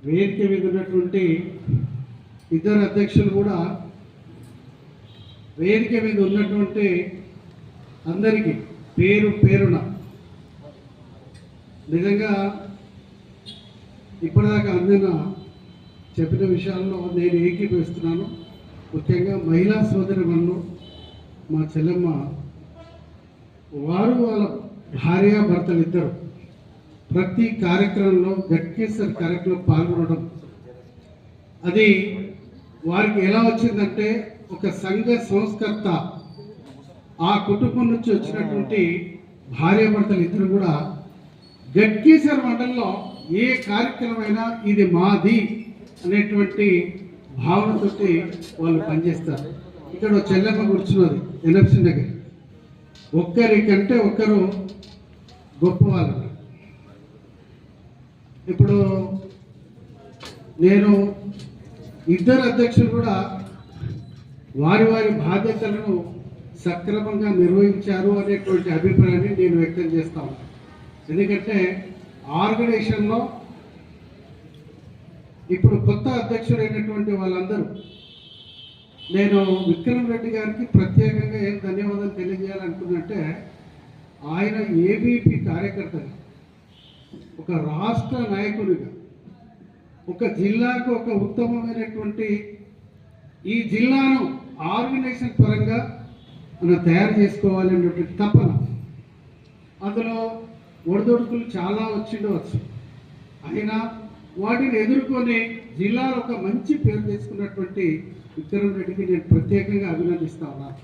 వేదిక మీద ఉన్నటువంటి ఇద్దరు అధ్యక్షులు కూడా వేదిక మీద ఉన్నటువంటి అందరికీ పేరు పేరున నిజంగా ఇప్పటిదాకా అందిన చెప్పిన విషయాల్లో నేను ఏకీభవిస్తున్నాను. ముఖ్యంగా మహిళా సోదరిమణులు మా చెల్లెమ్మ వారు వాళ్ళ భార్యాభర్తలు ఇద్దరు ప్రతి కార్యక్రమంలో గట్కేసర్ కార్యక్రమంలో పాల్గొనడం అది వారికి ఎలా వచ్చిందంటే ఒక సంఘ సంస్కర్త ఆ కుటుంబం నుంచి వచ్చినటువంటి భార్యాభర్తలు ఇద్దరు కూడా గట్కేసర్ మండలంలో ఏ కార్యక్రమమైనా ఇది మాది అనేటువంటి భావనతోటి వాళ్ళు పనిచేస్తారు. ఇక్కడ చెల్లెమ్మ కూర్చున్నది ఎన్ఎఫ్సి దగ్గర. ఒక్కరికంటే ఒకరు గొప్పవాళ్ళు. ఇప్పుడు నేను ఇద్దరు అధ్యక్షులు కూడా వారి వారి బాధ్యతలను సక్రమంగా నిర్వహించారు అనేటువంటి అభిప్రాయాన్ని నేను వ్యక్తం చేస్తాను. ఎందుకంటే ఆర్గనైజేషన్లో ఇప్పుడు కొత్త అధ్యక్షుడైనటువంటి వాళ్ళందరూ నేను విక్రమ్ రెడ్డి గారికి ప్రత్యేకంగా ఏం ధన్యవాదాలు తెలియజేయాలనుకున్నట్టే ఆయన ఏబీపీ కార్యకర్తగా ఒక రాష్ట్ర నాయకుడిగా ఒక జిల్లాకు ఒక ఉత్తమమైనటువంటి ఈ జిల్లాను ఆర్గనైజేషన్ పరంగా మనం తయారు చేసుకోవాలనేటువంటి తపన, అందులో ఒడిదొడుకులు చాలా వచ్చిండవచ్చు, అయినా వాటిని ఎదుర్కొని జిల్లాలో ఒక మంచి పేరు తెచ్చుకున్నటువంటి విక్రమ్ రెడ్డికి నేను ప్రత్యేకంగా అభినందిస్తా ఉన్నాను.